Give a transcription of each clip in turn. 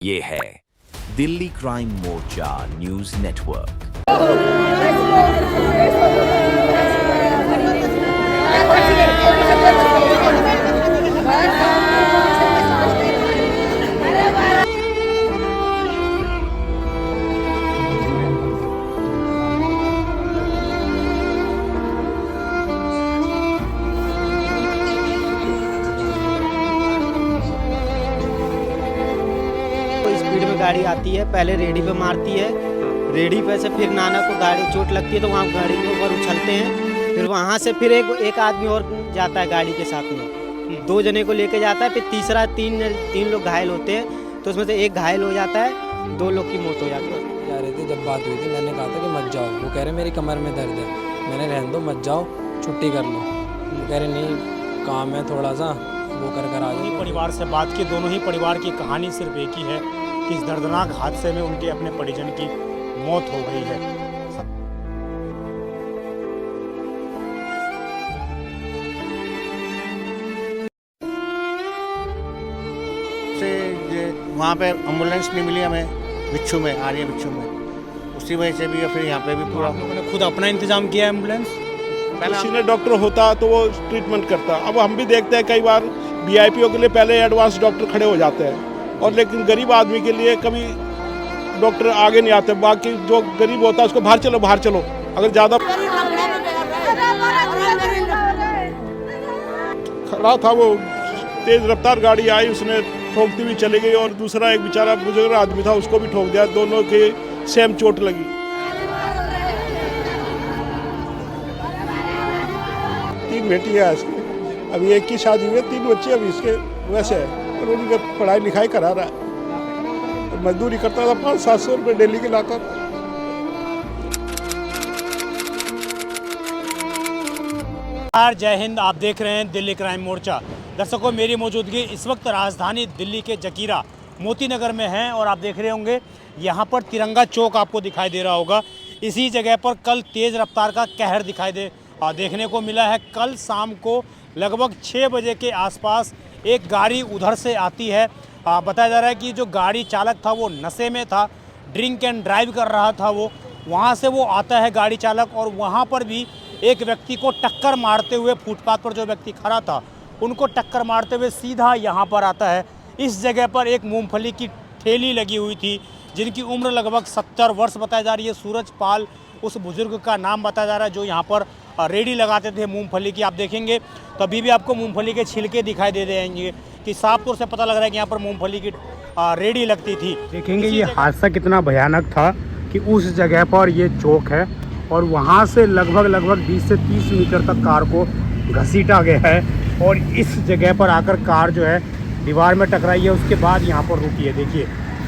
ये है दिल्ली क्राइम मोर्चा news network. Speed में गाड़ी आती है, पहले रेडी पे मारती है, रेडी पे से फिर नाना को गाड़ी चोट लगती है तो वहाँ गाड़ी के ऊपर उछलते हैं, फिर वहाँ से फिर एक आदमी और जाता है गाड़ी के साथ में, 2 जने को लेके जाता है, फिर तीसरा तीन लोग घायल होते हैं, तो उसमें से एक घायल हो जाता है, 2 लोग की मौत हो जाती है। जा रहे थे, जब बात हुई थी मैंने कहा था कि मत जाओ, वो कह रहे मेरी कमर में दर्द है, मैंने रहने दो मत जाओ छुट्टी कर लो, वो कह रहे नहीं काम है थोड़ा सा वो कर आ जाओ। परिवार से बात की, दोनों ही परिवार की कहानी सिर्फ एक ही है कि इस दर्दनाक हादसे में उनके अपने परिजन की मौत हो गई है। वहाँ पे एम्बुलेंस नहीं मिली हमें, बिच्छू में आ रही है, बिच्छू में उसी वजह से भी फिर यहाँ पे भी पूरा उन्होंने खुद अपना इंतजाम किया एम्बुलेंस। सीनियर डॉक्टर होता तो वो ट्रीटमेंट करता। अब हम भी देखते हैं कई बार वीआईपीओ के लिए पहले एडवांस डॉक्टर खड़े हो जाते हैं, और लेकिन गरीब आदमी के लिए कभी डॉक्टर आगे नहीं आते। बाकी जो गरीब होता है उसको बाहर चलो, अगर ज़्यादा खड़ा था वो तेज़ रफ्तार गाड़ी आई, उसने ठोकती हुई चली गई, और दूसरा एक बेचारा बुजुर्ग आदमी था उसको भी ठोक दिया, दोनों के सेम चोट लगी। 3 बेटी है इसकी, अभी एक की शादी हुई है, 3 बच्चे अभी इसके वैसे है, और उनकी पढ़ाई लिखाई करा रहा है, मजदूरी करता था, 500-700 रुपये डेली के लाता था। जय हिंद, आप देख रहे हैं दिल्ली क्राइम मोर्चा। दर्शकों, मेरी मौजूदगी इस वक्त राजधानी दिल्ली के जकीरा मोती नगर में है, और आप देख रहे होंगे यहाँ पर तिरंगा चौक आपको दिखाई दे रहा होगा। इसी जगह पर कल तेज़ रफ्तार का कहर देखने को मिला है। कल शाम को लगभग 6 बजे के आसपास एक गाड़ी उधर से आती है। बताया जा रहा है कि जो गाड़ी चालक था वो नशे में था, ड्रिंक एंड ड्राइव कर रहा था वो। वहाँ से वो आता है गाड़ी चालक, और वहाँ पर भी एक व्यक्ति को टक्कर मारते हुए, फुटपाथ पर जो व्यक्ति खड़ा था उनको टक्कर मारते हुए सीधा यहाँ पर आता है। इस जगह पर एक मूंगफली की ठेली लगी हुई थी, जिनकी उम्र लगभग 70 वर्ष बताई जा रही है। सूरज पाल उस बुजुर्ग का नाम बताया जा रहा है, जो यहाँ पर रेडी लगाते थे मूंगफली की। आप देखेंगे तो अभी भी आपको मूंगफली के छिलके दिखाई दे देंगे कि साफ तौर से पता लग रहा है कि यहाँ पर मूंगफली की रेडी लगती थी। देखेंगे ये हादसा कितना भयानक था कि उस जगह पर ये चौक है, और वहाँ से लगभग 20 से 30 मीटर तक कार को घसीटा गया है, और इस जगह पर आकर कार जो है दीवार में टकराई है, उसके बाद यहाँ पर रुकी है। देखिए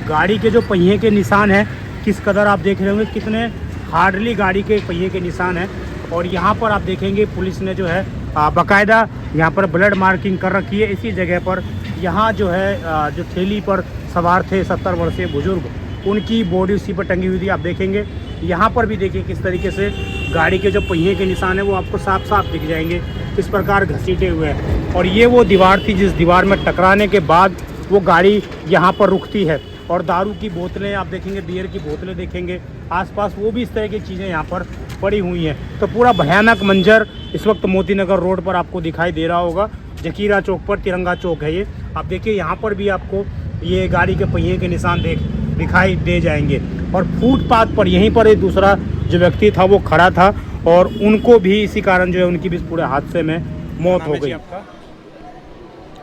गाड़ी के जो पहिए के निशान हैं किस कदर आप देख रहे होंगे, कितने हार्डली गाड़ी के पहिए के निशान हैं। और यहाँ पर आप देखेंगे पुलिस ने जो है बाकायदा यहाँ पर ब्लड मार्किंग कर रखी है। इसी जगह पर यहाँ जो है जो ठेली पर सवार थे 70 वर्षीय बुजुर्ग, उनकी बॉडी उसी पर टंगी हुई थी। आप देखेंगे यहाँ पर भी देखिए किस तरीके से गाड़ी के जो पहिए के निशान है वो आपको साफ साफ दिख जाएंगे, इस प्रकार घसीटे हुए हैं। और ये वो दीवार थी जिस दीवार में टकराने के बाद वो गाड़ी यहाँ पर रुकती है। और दारू की बोतलें आप देखेंगे, बियर की बोतलें देखेंगे आसपास, वो भी इस तरह की चीज़ें यहाँ पर पड़ी हुई हैं। तो पूरा भयानक मंजर इस वक्त मोती नगर रोड पर आपको दिखाई दे रहा होगा। जकीरा चौक पर तिरंगा चौक है ये। आप देखिए यहाँ पर भी आपको ये गाड़ी के पहिए के निशान दिखाई दे जाएंगे। और फुटपाथ पर यहीं पर एक दूसरा जो व्यक्ति था वो खड़ा था, और उनको भी इसी कारण जो है उनकी भी इस पूरे हादसे में मौत हो गई।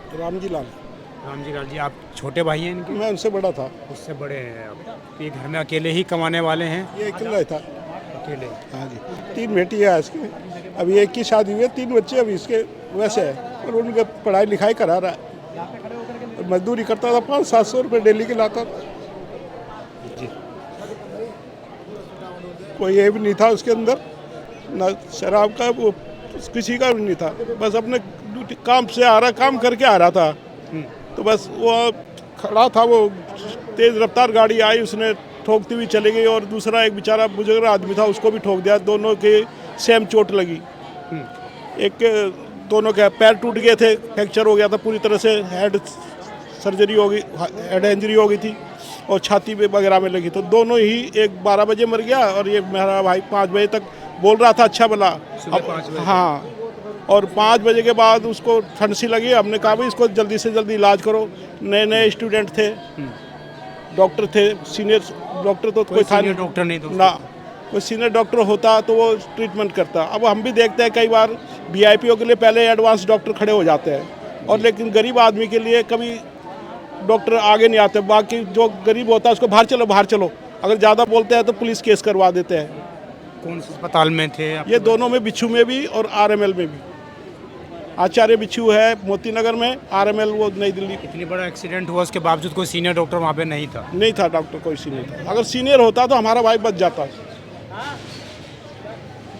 रामजी लाल। रामजी लाल जी, आप छोटे भाई हैं इनके? मैं उनसे बड़ा था। उससे बड़े हैं आप? ये घर में अकेले ही कमाने वाले हैं? ये अकेला था। अकेले? हाँ जी, 3 बेटी है इसकी, अभी एक की शादी हुई है, 3 बच्चे अभी इसके वैसे है, और उनकी पढ़ाई लिखाई करा रहा है, मजदूरी करता था, 500-700 रुपये डेली के लाता था। कोई ये भी नहीं था उसके अंदर, ना शराब का वो किसी का भी नहीं था, बस अपने काम से काम करके आ रहा था। तो बस वो खड़ा था, वो तेज़ रफ्तार गाड़ी आई, उसने ठोकती हुई चली गई, और दूसरा एक बेचारा बुजुर्ग आदमी था उसको भी ठोक दिया, दोनों के सेम चोट लगी। एक दोनों के पैर टूट गए थे, फ्रैक्चर हो गया था पूरी तरह से, हेड सर्जरी हो गई, हेड इंजरी हो गई थी। और छाती में वगैरह में लगी। तो दोनों ही, एक 12 बजे मर गया और ये मेरा भाई 5 बजे तक बोल रहा था अच्छा भला। हाँ, और 5 बजे के बाद उसको ठंड सी लगी। हमने कहा भाई इसको जल्दी से जल्दी इलाज करो। नए नए स्टूडेंट थे, डॉक्टर थे, सीनियर डॉक्टर तो कोई था नहीं, डॉक्टर नहीं तो ना कोई सीनियर डॉक्टर होता तो वो ट्रीटमेंट करता। अब हम भी देखते हैं कई बार वीआईपीओ के लिए पहले एडवांस डॉक्टर खड़े हो जाते हैं, और लेकिन गरीब आदमी के लिए कभी डॉक्टर आगे नहीं आते। बाकी जो गरीब होता है उसको बाहर चलो बाहर चलो, अगर ज़्यादा बोलते हैं तो पुलिस केस करवा देते हैं। कौन से अस्पताल में थे आप? ये दोनों में, बिच्छू में भी और आरएमएल में भी। आचार्य बिच्छू है मोती नगर में, आरएमएल वो नई दिल्ली। इतनी बड़ा एक्सीडेंट हुआ उसके बावजूद कोई सीनियर डॉक्टर वहाँ पे नहीं था? नहीं था डॉक्टर, कोई सीनियर था। अगर सीनियर होता तो हमारा भाई बच जाता।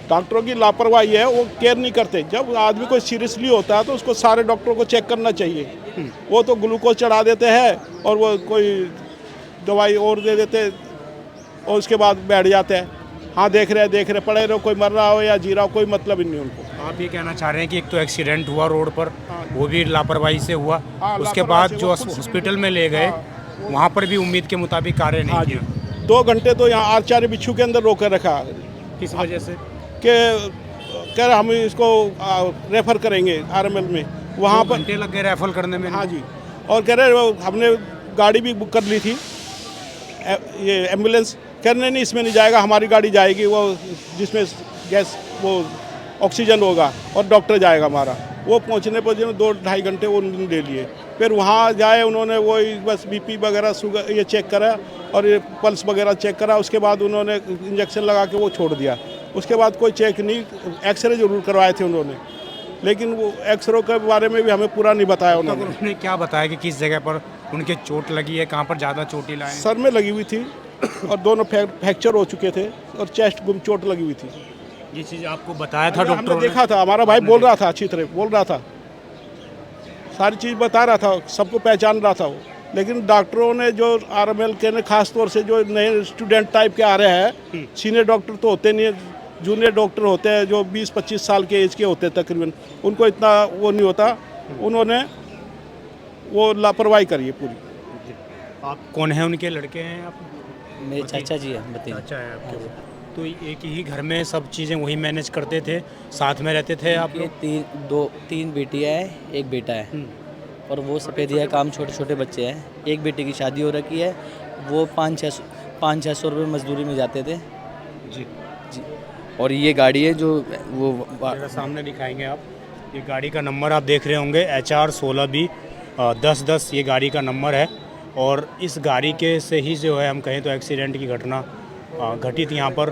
डॉक्टरों की लापरवाही है, वो केयर नहीं करते। जब आदमी कोई सीरियसली होता है तो उसको सारे डॉक्टरों को चेक करना चाहिए। वो तो ग्लूकोज चढ़ा देते हैं और वो कोई दवाई और दे देते और उसके बाद बैठ जाते हैं। हाँ, देख रहे पड़े रहो, कोई मर रहा हो या जी रहा हो, कोई मतलब ही नहीं उनको। आप ये कहना चाह रहे हैं कि एक तो एक्सीडेंट हुआ रोड पर, वो भी लापरवाही से हुआ, उसके लापरवाही बाद से जो वो खुद हॉस्पिटल में ले गए वहाँ पर भी उम्मीद के मुताबिक कार्य नहीं किया। 2 घंटे तो यहाँ आचार्य बिच्छू के अंदर रोके रखा किस वजह से? कि कह रहे हम इसको रेफर करेंगे आरएमएल में। वहाँ पर घंटे लग गए रेफर करने में। हाँ जी, और कह रहे हमने गाड़ी भी बुक कर ली थी, ये एम्बुलेंस। करने नहीं, इसमें नहीं जाएगा, हमारी गाड़ी जाएगी, वो जिसमें गैस वो ऑक्सीजन होगा, और डॉक्टर जाएगा हमारा। वो पहुंचने 2-2.5 घंटे वो ले लिए। फिर वहाँ जाए उन्होंने वही बस बीपी वगैरह, शुगर ये चेक करा और ये पल्स वगैरह चेक करा। उसके बाद उन्होंने इंजेक्शन लगा के वो छोड़ दिया। उसके बाद कोई चेक नहीं। एक्सरे जरूर करवाए थे उन्होंने, लेकिन वो एक्सरे के बारे में भी हमें पूरा नहीं बताया उन्होंने। उन्होंने क्या बताया कि किस जगह पर उनके चोट लगी है, कहाँ पर ज़्यादा चोटिल आए? सर में लगी हुई थी और दोनों फ्रैक्चर हो चुके थे और चेस्ट गुम चोट लगी हुई थी। ये चीज़ आपको बताया था हमने डॉक्टर ने? देखा था, हमारा भाई बोल रहा था, अच्छी तरह बोल रहा था, सारी चीज़ बता रहा था, सबको पहचान रहा था वो। लेकिन डॉक्टरों ने जो आरएमएल के ने खास तौर से जो नए स्टूडेंट टाइप के आ रहे हैं, सीनियर डॉक्टर तो होते नहीं है, जूनियर डॉक्टर होते हैं जो 20-25 साल के एज के होते हैं तकरीबन, उनको इतना वो नहीं होता। उन्होंने वो लापरवाही करी है पूरी। आप कौन है? उनके लड़के हैं आप? मेरे चाचा जी है, बताइए। अच्छा है आपके वो। तो एक ही घर में सब चीज़ें वही मैनेज करते थे, साथ में रहते थे आप लोग? 3 बेटियाँ है, 1 बेटा है, और वो सफ़ेदिया काम, छोटे छोटे बच्चे हैं। एक बेटे की शादी हो रखी है, वो 500-600 रुपये मजदूरी में जाते थे जी। जी। और ये गाड़ी है जो वो मेरे सामने दिखाएंगे आप। ये गाड़ी का नंबर आप देख रहे होंगे, HR 16B 1010 ये गाड़ी का नंबर है। और इस गाड़ी के से ही जो है हम कहें तो एक्सीडेंट की घटना घटित यहाँ पर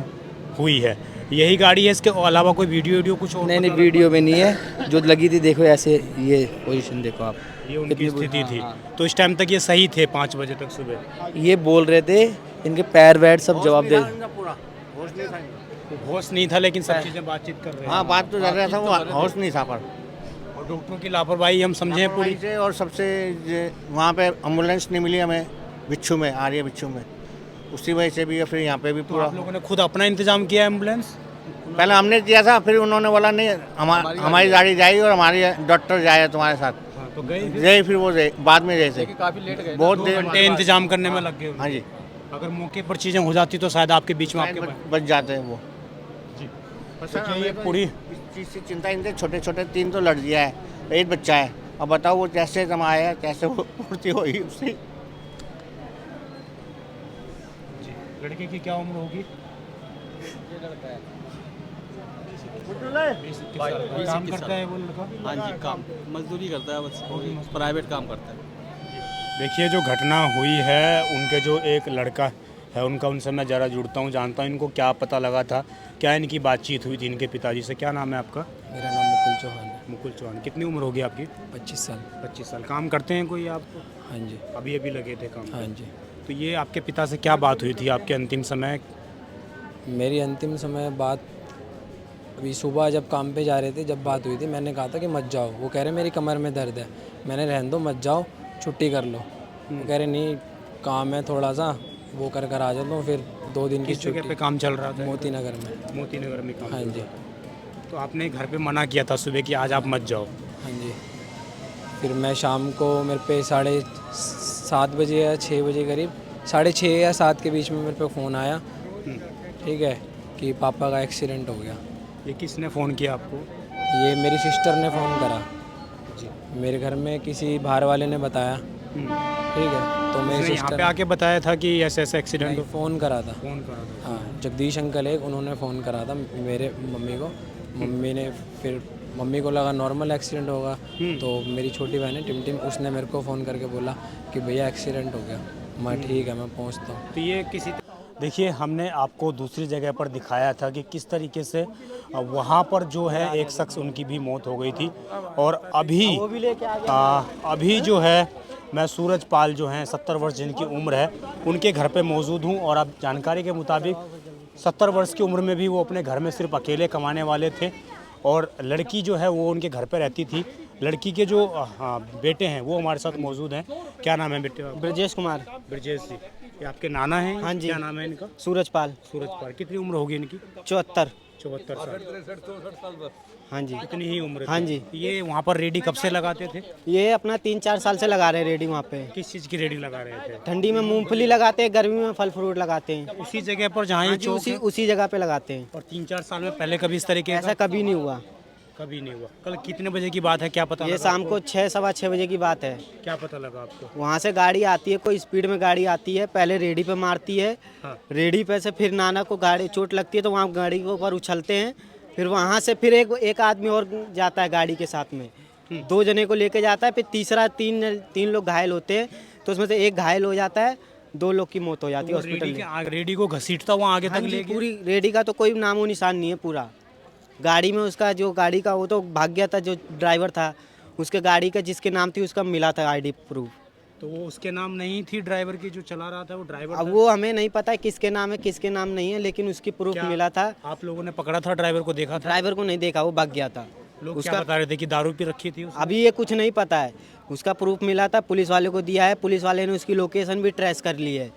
हुई है। यही गाड़ी है, इसके अलावा कोई वीडियो कुछ और? नहीं, वीडियो में नहीं है, जो लगी थी देखो ऐसे, ये पोजीशन देखो आप, ये उनकी स्थिति थी। हाँ। तो इस टाइम तक ये सही थे 5 बजे तक सुबह? ये बोल रहे थे, इनके पैर वैर सब जवाब दे। होश नहीं था, लेकिन सब चीज़ें बातचीत कर रहे हैं। हाँ, बात तो कर रहा था, वो होश नहीं था। पर और डॉक्टरों की लापरवाही हम समझें पूरी से, और सबसे वहाँ पे एम्बुलेंस नहीं मिली हमें, बिच्छू में आ रही है, बिच्छू में, उसी वजह से भी। फिर यहाँ पे भी तो पूरा आप लोगों ने खुद अपना इंतजाम किया एम्बुलेंस? पहले हमने किया था, फिर उन्होंने बोला नहीं, हमारी गाड़ी जाएगी और हमारी डॉक्टर जाए तुम्हारे साथ। हाँ, तो गए, फिर वो बाद में जैसे काफ़ी लेट गए, बहुत 2 देर घंटे इंतजाम करने में लग गए। हाँ जी, अगर मौके पर चीज़ें हो जाती तो शायद आपके बीच में आपके बच जाते हैं वो। देखिए ये पूरी इस चीज़ से चिंता, इनसे छोटे छोटे 3 तो लड़कियाँ है, 1 बच्चा है। अब बताओ वो कैसे कमाया, कैसे वो पूर्ति होगी उसकी। लड़के की क्या उम्र होगी? काम करता है वो लड़का? हाँ जी, काम मजदूरी करता है, बस प्राइवेट काम करता है। देखिए जो घटना हुई है, उनके जो एक लड़का है उनका, उनसे मैं ज़रा जुड़ता हूँ, जानता हूँ इनको क्या पता लगा था, क्या इनकी बातचीत हुई थी इनके पिताजी से। क्या नाम है आपका? मेरा नाम मुकुल चौहान है। मुकुल चौहान। कितनी उम्र होगी आपकी? 25 साल। 25 साल। काम करते हैं कोई आप? हाँ जी। अभी लगे थे काम? हाँ जी। तो ये आपके पिता से क्या बात हुई थी आपके अंतिम समय? मेरी अंतिम समय बात, अभी सुबह जब काम पे जा रहे थे, जब बात हुई थी, मैंने कहा था कि मत जाओ। वो कह रहे मेरी कमर में दर्द है। मैंने रहने दो, मत जाओ, छुट्टी कर लो। वो कह रहे नहीं, काम है थोड़ा सा, वो कर आ जाता हूँ। फिर 2 दिन की किस जगह छुट्टी। पे काम चल रहा था? मोती नगर में। मोती नगर में काम? हाँ जी। तो आपने घर पे मना किया था सुबह कि आज आप मत जाओ? हाँ जी। फिर मैं शाम को, मेरे पे 7:30 बजे या 6 बजे करीब 6:30 या 7 के बीच में मेरे पे फ़ोन आया, ठीक है, कि पापा का एक्सीडेंट हो गया। ये किसने फ़ोन किया आपको? ये मेरी सिस्टर ने फ़ोन करा जी, मेरे घर में किसी बाहर वाले ने बताया, ठीक है, तो मेरी उसने यहाँ सिस्टर पे आके बताया था कि ऐसे ऐसे एक्सीडेंट फ़ोन करा था। फ़ोन करा था। हाँ, जगदीश अंकल एक, उन्होंने फ़ोन करा था मेरे मम्मी को। मम्मी ने फिर मम्मी को लगा नॉर्मल एक्सीडेंट होगा, तो मेरी छोटी बहन है टिमटिम, उसने मेरे को फ़ोन करके बोला कि भैया एक्सीडेंट हो गया। मैं ठीक है, मैं पहुंचता हूँ। तो ये किसी देखिए, हमने आपको दूसरी जगह पर दिखाया था कि किस तरीके से वहाँ पर जो है एक शख्स उनकी भी मौत हो गई थी। और अभी जो है मैं सूरज पाल जो हैं 70 वर्ष जिनकी उम्र है, उनके घर पे मौजूद हूँ। और अब जानकारी के मुताबिक 70 वर्ष की उम्र में भी वो अपने घर में सिर्फ अकेले कमाने वाले थे और लड़की जो है वो उनके घर पे रहती थी। लड़की के जो बेटे हैं वो हमारे साथ मौजूद हैं। क्या नाम है बेटे? ब्रजेश कुमार। ब्रजेश जी, ये आपके नाना हैं? हाँ जी। क्या नाम है इनका? सूरज पाल। सूरज पाल। कितनी उम्र होगी इनकी? 74। 74 साल। हाँ जी। इतनी ही उम्र? हाँ जी। ये वहाँ पर रेडी कब से लगाते थे? ये अपना 3-4 साल से लगा रहे हैं रेडी वहाँ पे। किस चीज़ की रेडी लगा रहे थे? ठंडी में मूंगफली लगाते हैं, गर्मी में फल फ्रूट लगाते हैं। उसी जगह पर जहाँ ये चौक है? उसी जगह पे लगाते हैं। और 3-4 साल में पहले कभी इस तरीके ऐसा कभी नहीं हुआ। कभी नहीं हुआ। कल कितने बजे की बात है, क्या पता? ये शाम को 6-6:15 बजे की बात है। क्या पता लगा आपको? वहाँ से गाड़ी आती है, कोई स्पीड में गाड़ी आती है, पहले रेडी पे मारती है। हाँ। रेडी पे से फिर नाना को गाड़ी चोट लगती है तो वहाँ गाड़ी के ऊपर उछलते हैं। फिर वहाँ से फिर एक आदमी और जाता है गाड़ी के साथ में, 2 जने को लेके जाता है। फिर तीसरा तीन लोग घायल होते हैं, तो उसमें से एक घायल हो जाता है, 2 लोग की मौत हो जाती है हॉस्पिटल में। रेडी को घसीटता वहाँ आगे हाँ तक जी, ले गया? पूरी रेडी का तो कोई नामो निशान नहीं है। पूरा गाड़ी में उसका जो गाड़ी का वो तो भाग गया था, जो ड्राइवर था उसके गाड़ी का जिसके नाम थी उसका मिला था आईडी प्रूफ। तो वो उसके नाम नहीं थी ड्राइवर की, जो चला रहा था वो ड्राइवर अब था? वो हमें नहीं पता है किसके नाम है किसके नाम नहीं है, लेकिन उसकी प्रूफ क्या मिला था। आप लोगों ने पकड़ा था ड्राइवर को? देखा था? ड्राइवर को नहीं देखा, वो भाग गया था। लोग क्या बता रहे थे कि दारू पी रखी थी उसने? अभी ये कुछ नहीं पता है। उसका प्रूफ मिला था, पुलिस वाले को दिया है, पुलिस वाले ने उसकी लोकेशन भी ट्रेस कर ली है।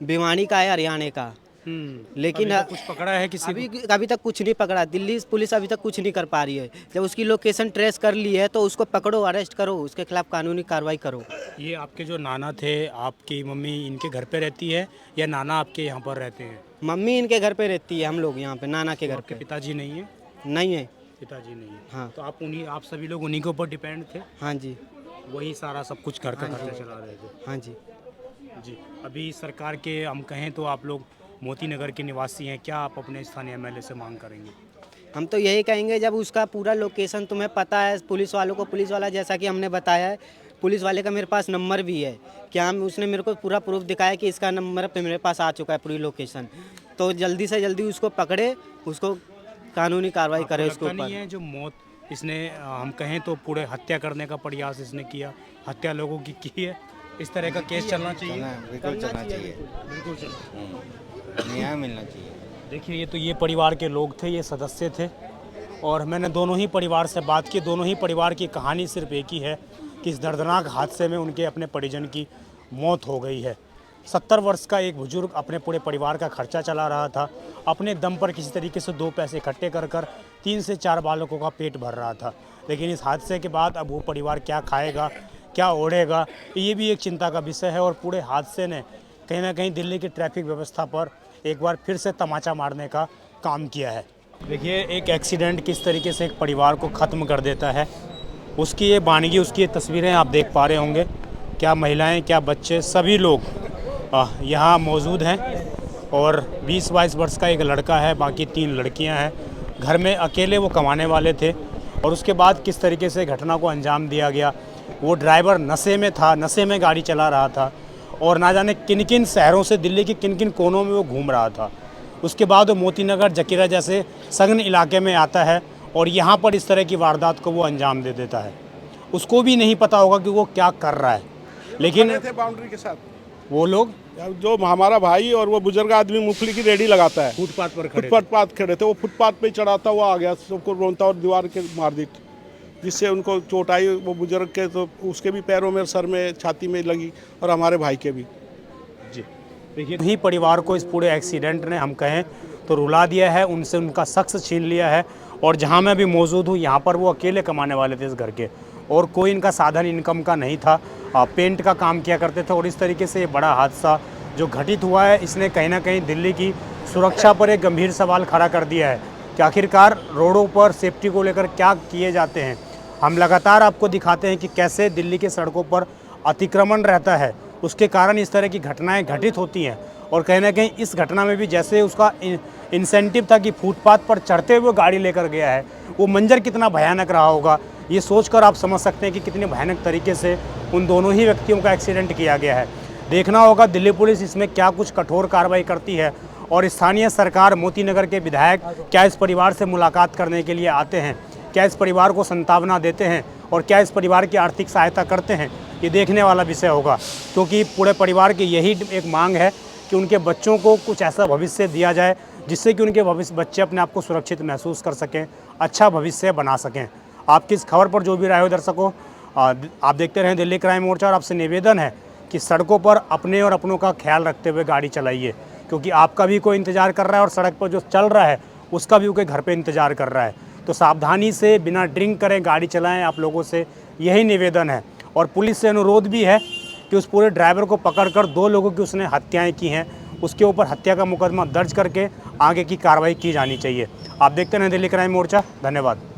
भिवानी का है, हरियाणा का। लेकिन अभी तो कुछ पकड़ा है किसी को? अभी तक कुछ नहीं पकड़ा। दिल्ली पुलिस अभी तक कुछ नहीं कर पा रही है। जब उसकी लोकेशन ट्रेस कर ली है तो उसको पकड़ो, अरेस्ट करो, उसके खिलाफ कानूनी कार्रवाई करो। ये आपके जो नाना थे, आपकी मम्मी इनके घर पे रहती है या नाना आपके यहाँ पर रहते हैं? मम्मी इनके घर पे रहती है, हम लोग यहाँ पे नाना के घर आपके पे। पिताजी नहीं है? नहीं है। पिताजी नहीं है। हाँ। तो आप सभी लोग उन्हीं के ऊपर डिपेंड थे? हाँ जी। वही सारा सब कुछ घर का खर्चा चला रहे थे? हाँ जी। जी। अभी सरकार के हम कहें तो आप लोग मोती नगर के निवासी हैं, क्या आप अपने स्थानीय एमएलए से मांग करेंगे? हम तो यही कहेंगे, जब उसका पूरा लोकेशन तुम्हें पता है, पुलिस वालों को, पुलिस वाला जैसा कि हमने बताया है, पुलिस वाले का मेरे पास नंबर भी है। क्या हम उसने मेरे को पूरा प्रूफ दिखाया कि इसका नंबर पे मेरे पास आ चुका है, पूरी लोकेशन। तो जल्दी से जल्दी उसको पकड़े, उसको कानूनी कार्रवाई करे उसके नहीं ऊपर। है जो मौत इसने हम कहें तो पूरे हत्या करने का प्रयास इसने किया, हत्या लोगों की है, इस तरह का केस चलना चाहिए? बिल्कुल चलना चाहिए, बिल्कुल चाहिए, न्याय मिलना चाहिए। देखिए, ये तो ये परिवार के लोग थे, ये सदस्य थे और मैंने दोनों ही परिवार से बात की। दोनों ही परिवार की कहानी सिर्फ एक ही है कि इस दर्दनाक हादसे में उनके अपने परिजन की मौत हो गई है। 70 वर्ष का एक बुजुर्ग अपने पूरे परिवार का खर्चा चला रहा था, अपने दम पर किसी तरीके से 2 पैसे इकट्ठे कर 3 से 4 बालकों का पेट भर रहा था। लेकिन इस हादसे के बाद अब वो परिवार क्या खाएगा, क्या ओढ़ेगा, ये भी एक चिंता का विषय है। और पूरे हादसे ने कहीं ना कहीं दिल्ली की ट्रैफिक व्यवस्था पर एक बार फिर से तमाचा मारने का काम किया है। देखिए, एक एक्सीडेंट किस तरीके से एक परिवार को ख़त्म कर देता है, उसकी ये वानगी, उसकी ये तस्वीरें आप देख पा रहे होंगे। क्या महिलाएं, क्या बच्चे, सभी लोग यहाँ मौजूद हैं। और 20-22 वर्ष का एक लड़का है, बाकी 3 लड़कियां हैं। घर में अकेले वो कमाने वाले थे और उसके बाद किस तरीके से घटना को अंजाम दिया गया। वो ड्राइवर नशे में था, नशे में गाड़ी चला रहा था और ना जाने किन किन शहरों से, दिल्ली के किन किन कोनों में वो घूम रहा था। उसके बाद वो मोती नगर, जकीरा जैसे सघन इलाके में आता है और यहाँ पर इस तरह की वारदात को वो अंजाम दे देता है। उसको भी नहीं पता होगा कि वो क्या कर रहा है। लेकिन थे बाउंड्री के साथ वो लोग, जो हमारा भाई और वो बुजुर्ग आदमी मूंगफली की रेडी लगाता है, फुटपाथ पर खड़े फुटपाथ खड़े थे, वो फुटपाथ पे चढ़ाता हुआ आ गया, सबको रोनता और दीवार के मार दी, जिससे उनको चोट आई। वो बुजुर्ग के तो उसके भी पैरों में, सर में, छाती में लगी और हमारे भाई के भी। जी, देखिए, ही परिवार को इस पूरे एक्सीडेंट ने हम कहें तो रुला दिया है, उनसे उनका शख्स छीन लिया है। और जहाँ मैं भी मौजूद हूँ, यहाँ पर वो अकेले कमाने वाले थे इस घर के और कोई इनका साधन इनकम का नहीं था। पेंट का काम किया करते थे और इस तरीके से ये बड़ा हादसा जो घटित हुआ है इसने कहीं ना कहीं दिल्ली की सुरक्षा पर एक गंभीर सवाल खड़ा कर दिया है कि आखिरकार रोडों पर सेफ्टी को लेकर क्या किए जाते हैं। हम लगातार आपको दिखाते हैं कि कैसे दिल्ली के सड़कों पर अतिक्रमण रहता है, उसके कारण इस तरह की घटनाएं घटित होती हैं। और कहीं ना कहीं इस घटना में भी जैसे उसका इंसेंटिव था कि फुटपाथ पर चढ़ते हुए गाड़ी लेकर गया है, वो मंजर कितना भयानक रहा होगा, ये सोचकर आप समझ सकते हैं कि कितने भयानक तरीके से उन दोनों ही व्यक्तियों का एक्सीडेंट किया गया है। देखना होगा दिल्ली पुलिस इसमें क्या कुछ कठोर कार्रवाई करती है और स्थानीय सरकार मोती नगर के विधायक क्या इस परिवार से मुलाकात करने के लिए आते हैं, क्या इस परिवार को सांत्वना देते हैं और क्या इस परिवार की आर्थिक सहायता करते हैं, ये देखने वाला विषय होगा। क्योंकि पूरे परिवार की यही एक मांग है कि उनके बच्चों को कुछ ऐसा भविष्य दिया जाए जिससे कि उनके बच्चे अपने आप को सुरक्षित महसूस कर सकें, अच्छा भविष्य बना सकें। आपकी इस खबर पर जो भी राय हो दर्शकों, आप देखते रहें दिल्ली क्राइम मोर्चा। और आपसे निवेदन है कि सड़कों पर अपने और अपनों का ख्याल रखते हुए गाड़ी चलाइए, क्योंकि आपका भी कोई इंतज़ार कर रहा है और सड़क पर जो चल रहा है उसका भी कोई घर पे इंतज़ार कर रहा है। तो सावधानी से बिना ड्रिंक करें गाड़ी चलाएं, आप लोगों से यही निवेदन है। और पुलिस से अनुरोध भी है कि उस पूरे ड्राइवर को पकड़कर 2 लोगों की उसने हत्याएं की हैं, उसके ऊपर हत्या का मुकदमा दर्ज करके आगे की कार्रवाई की जानी चाहिए। आप देखते रहें दिल्ली क्राइम मोर्चा। धन्यवाद।